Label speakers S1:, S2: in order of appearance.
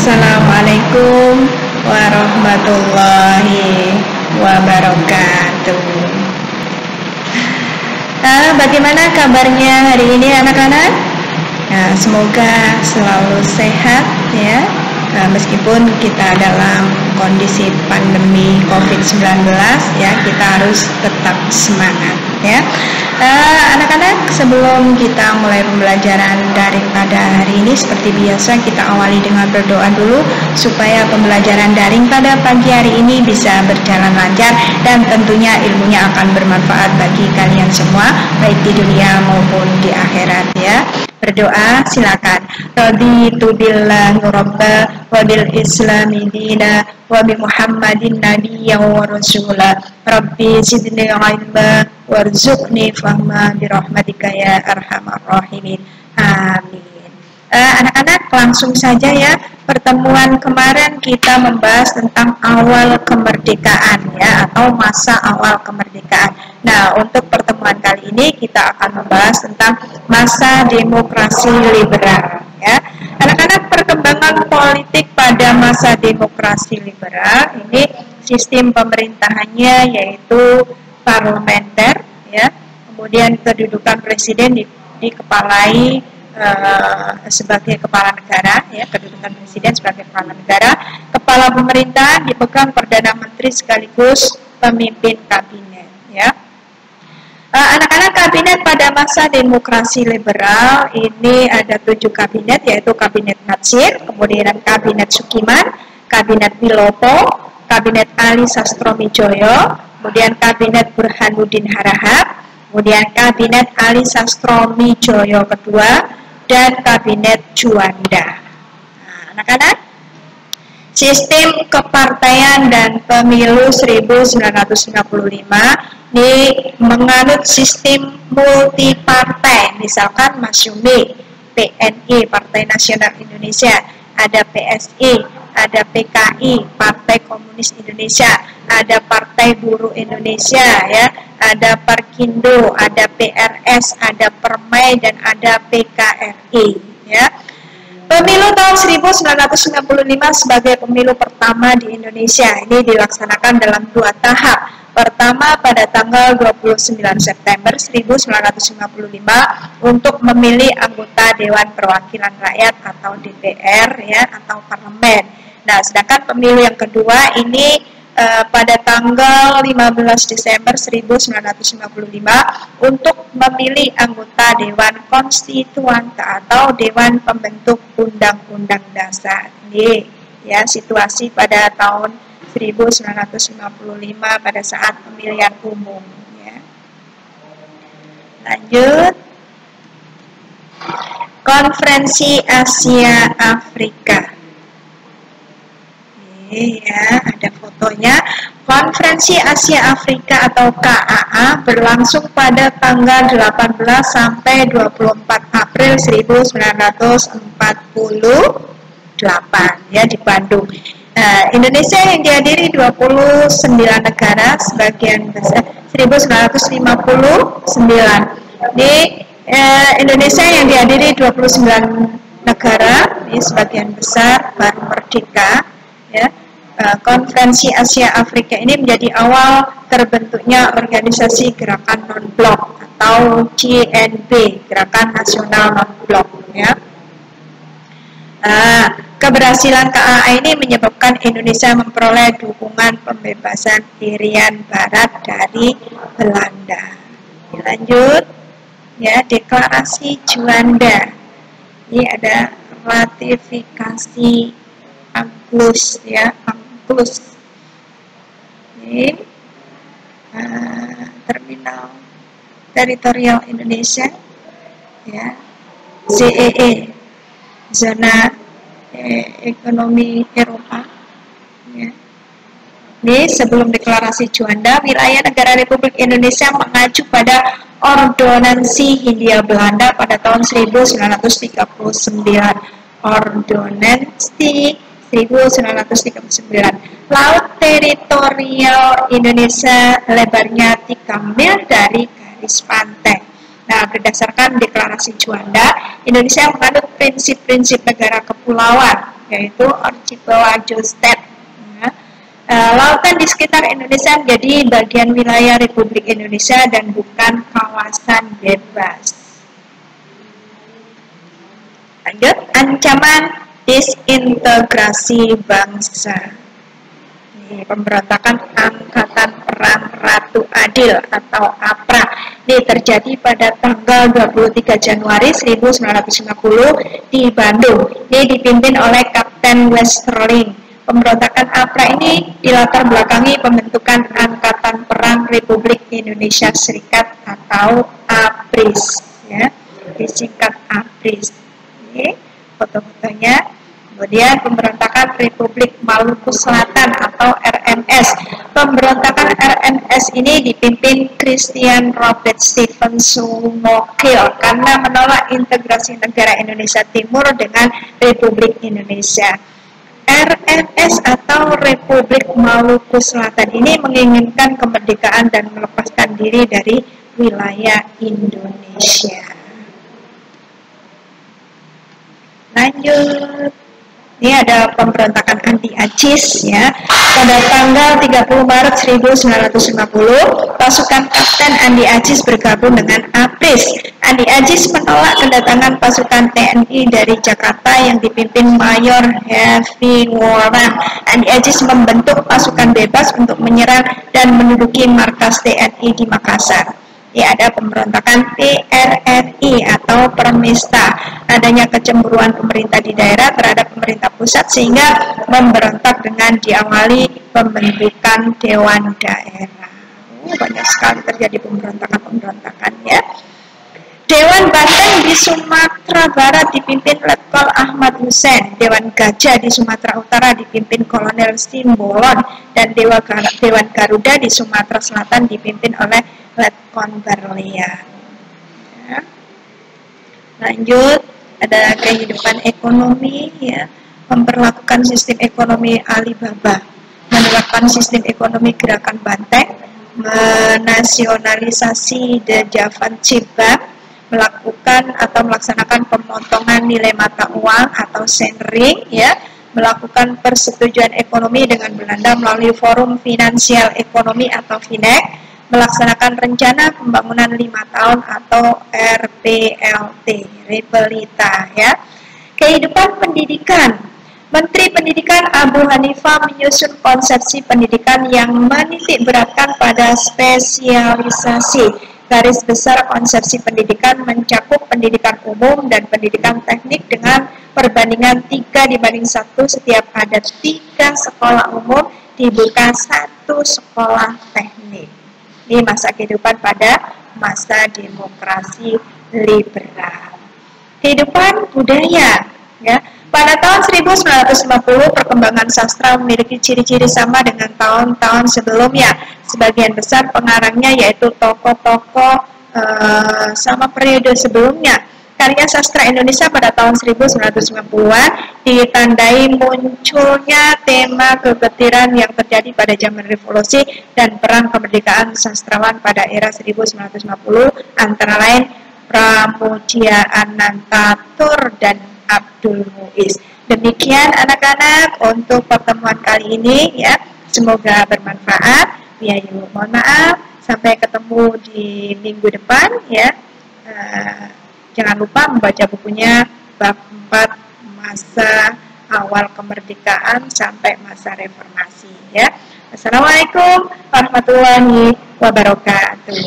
S1: Assalamualaikum warahmatullahi wabarakatuh. Bagaimana kabarnya hari ini anak-anak? Semoga selalu sehat ya. Meskipun kita dalam kondisi pandemi COVID-19 ya, kita harus tetap semangat ya. Anak-anak, sebelum kita mulai pembelajaran daring pada hari ini, seperti biasa kita awali dengan berdoa dulu supaya pembelajaran daring pada pagi hari ini bisa berjalan lancar dan tentunya ilmunya akan bermanfaat bagi kalian semua, baik di dunia maupun di akhirat ya. Berdoa silakan. Raditu billahi rabba wa bil islami dina wa bi Muhammadin nabiyyan wa rasula. Rabbi zidni ilma warzuqni fahma bi rahmatika ya arhamar rahimin. Amin. Anak-anak, langsung saja ya. Pertemuan kemarin kita membahas tentang awal kemerdekaan ya, atau masa awal kemerdekaan. Nah, untuk pertemuan kali ini kita akan membahas tentang masa demokrasi liberal ya. Anak-anak, perkembangan politik pada masa demokrasi liberal ini sistem pemerintahannya yaitu parlementer ya. Kemudian kedudukan presiden dikepalai sebagai kepala negara ya, kedudukan presiden sebagai kepala negara. Kepala pemerintahan dipegang Perdana Menteri sekaligus pemimpin kabinet ya. Anak-anak, kabinet pada masa demokrasi liberal ini ada 7 kabinet, yaitu kabinet Natsir, kemudian kabinet Sukiman, kabinet Wilopo, kabinet Ali Sastromijoyo, kemudian kabinet Burhanuddin Harahap, kemudian kabinet Ali Sastromijoyo kedua, dan kabinet Juanda. Nah, anak-anak, sistem kepartaian dan pemilu 1955 ini menganut sistem multipartai. Misalkan Masyumi, PNI, Partai Nasional Indonesia, ada PSI, ada PKI, Partai Komunis Indonesia, ada Partai Buruh Indonesia ya, ada Perkindo, ada PRS, ada Permai, dan ada PKRI ya. Pemilu tahun 1995 sebagai pemilu pertama di Indonesia ini dilaksanakan dalam 2 tahap. Pertama pada tanggal 29 September 1955 untuk memilih anggota Dewan Perwakilan Rakyat atau DPR ya, atau parlemen. Nah, sedangkan pemilu yang kedua ini pada tanggal 15 Desember 1955 untuk memilih anggota Dewan Konstituante atau Dewan Pembentuk Undang-Undang Dasar. Ini ya situasi pada tahun 1955 pada saat pemilihan umum ya. Lanjut. Konferensi Asia Afrika. Ya, ada fotonya. Konferensi Asia Afrika atau KAA berlangsung pada tanggal 18 sampai 24 April 1948 ya di Bandung. Indonesia yang dihadiri 29 negara, sebagian besar 1959. Di Indonesia yang dihadiri 29 negara, ini sebagian besar baru merdeka ya. Konferensi Asia Afrika ini menjadi awal terbentuknya organisasi gerakan non-blok atau GNB, Gerakan Nasional Non-Blok ya. Keberhasilan KAA ini menyebabkan Indonesia memperoleh dukungan pembebasan Irian Barat dari Belanda. Lanjut ya, deklarasi Juanda. Ini ada ratifikasi UNCLOS ya, UNCLOS. Ini terminal teritorial Indonesia ya, ZEE, zona ekonomi Eropa ya. Ini sebelum deklarasi Juanda, wilayah negara Republik Indonesia mengacu pada Ordonansi Hindia Belanda pada tahun 1939. Ordonansi 1939. Laut teritorial Indonesia lebarnya 3 mil dari garis pantai. Nah, berdasarkan deklarasi Juanda, Indonesia menganut prinsip-prinsip negara kepulauan yaitu Archipelago State. Lautan di sekitar Indonesia menjadi bagian wilayah Republik Indonesia dan bukan kawasan bebas. Lanjut, ancaman disintegrasi bangsa. Ini pemberontakan Angkatan Perang Ratu Adil atau APRA. Ini terjadi pada tanggal 23 Januari 1950 di Bandung. Ini dipimpin oleh Kapten Westerling. Pemberontakan APRA ini dilatar belakangi pembentukan Angkatan Perang Republik Indonesia Serikat atau APRIS, ya, disingkat APRIS. Ini foto-fotonya. Kemudian pemberontakan Republik Maluku Selatan atau RMS. Pemberontakan RMS ini dipimpin Christian Robert Stephen Sumokil karena menolak integrasi negara Indonesia Timur dengan Republik Indonesia. RMS atau Republik Maluku Selatan ini menginginkan kemerdekaan dan melepaskan diri dari wilayah Indonesia. Lanjut. Ini ada pemberontakan anti-ACIS, ya. Pada tanggal 30 Maret 1950, pasukan Kapten anti-ACIS bergabung dengan APRIS. Anti-ACIS menolak kedatangan pasukan TNI dari Jakarta yang dipimpin Mayor Heavy Warang. Anti-ACIS membentuk pasukan bebas untuk menyerang dan menduduki markas TNI di Makassar. Ya, ada pemberontakan PRRI atau Permesta. Adanya kecemburuan pemerintah di daerah terhadap pemerintah pusat sehingga memberontak dengan diawali pembentukan Dewan Daerah. Banyak sekali terjadi pemberontakan-pemberontakan, ya. Dewan Banten di Sumatera Barat dipimpin Letkol Ahmad Hussein. Dewan Gajah di Sumatera Utara dipimpin Kolonel Simbolon. Dan Dewan Garuda di Sumatera Selatan dipimpin oleh Letkol Berlian. Ya. Lanjut, ada kehidupan ekonomi, ya. Memperlakukan sistem ekonomi Alibaba, menerapkan sistem ekonomi gerakan Banteng, menasionalisasi The Javan Chip Bank, melakukan atau melaksanakan pemotongan nilai mata uang atau senring, ya, melakukan persetujuan ekonomi dengan Belanda melalui Forum Finansial Ekonomi atau FINEC, melaksanakan rencana pembangunan 5 tahun atau RPLT, Repelita, ya. Kehidupan pendidikan. Menteri Pendidikan Abu Hanifah menyusun konsepsi pendidikan yang menitik beratkan pada spesialisasi. Garis besar konsepsi pendidikan mencakup pendidikan umum dan pendidikan teknik dengan perbandingan 3:1. Setiap ada 3 sekolah umum dibuka 1 sekolah teknik. Ini masa kehidupan pada masa demokrasi liberal. Kehidupan budaya, ya. Pada tahun 1950, perkembangan sastra memiliki ciri-ciri sama dengan tahun-tahun sebelumnya. Sebagian besar pengarangnya yaitu tokoh-tokoh sama periode sebelumnya. Karya sastra Indonesia pada tahun 1990-an ditandai munculnya tema kegetiran yang terjadi pada zaman revolusi dan perang kemerdekaan sastrawan pada era 1950, antara lain Pramudia Anantatur dan Abdul Muiz. Demikian anak-anak untuk pertemuan kali ini, ya. Semoga bermanfaat. Ya, mohon maaf. Sampai ketemu di minggu depan, ya. Jangan lupa membaca bukunya bab 4 masa awal kemerdekaan sampai masa reformasi, ya. Assalamualaikum warahmatullahi wabarakatuh.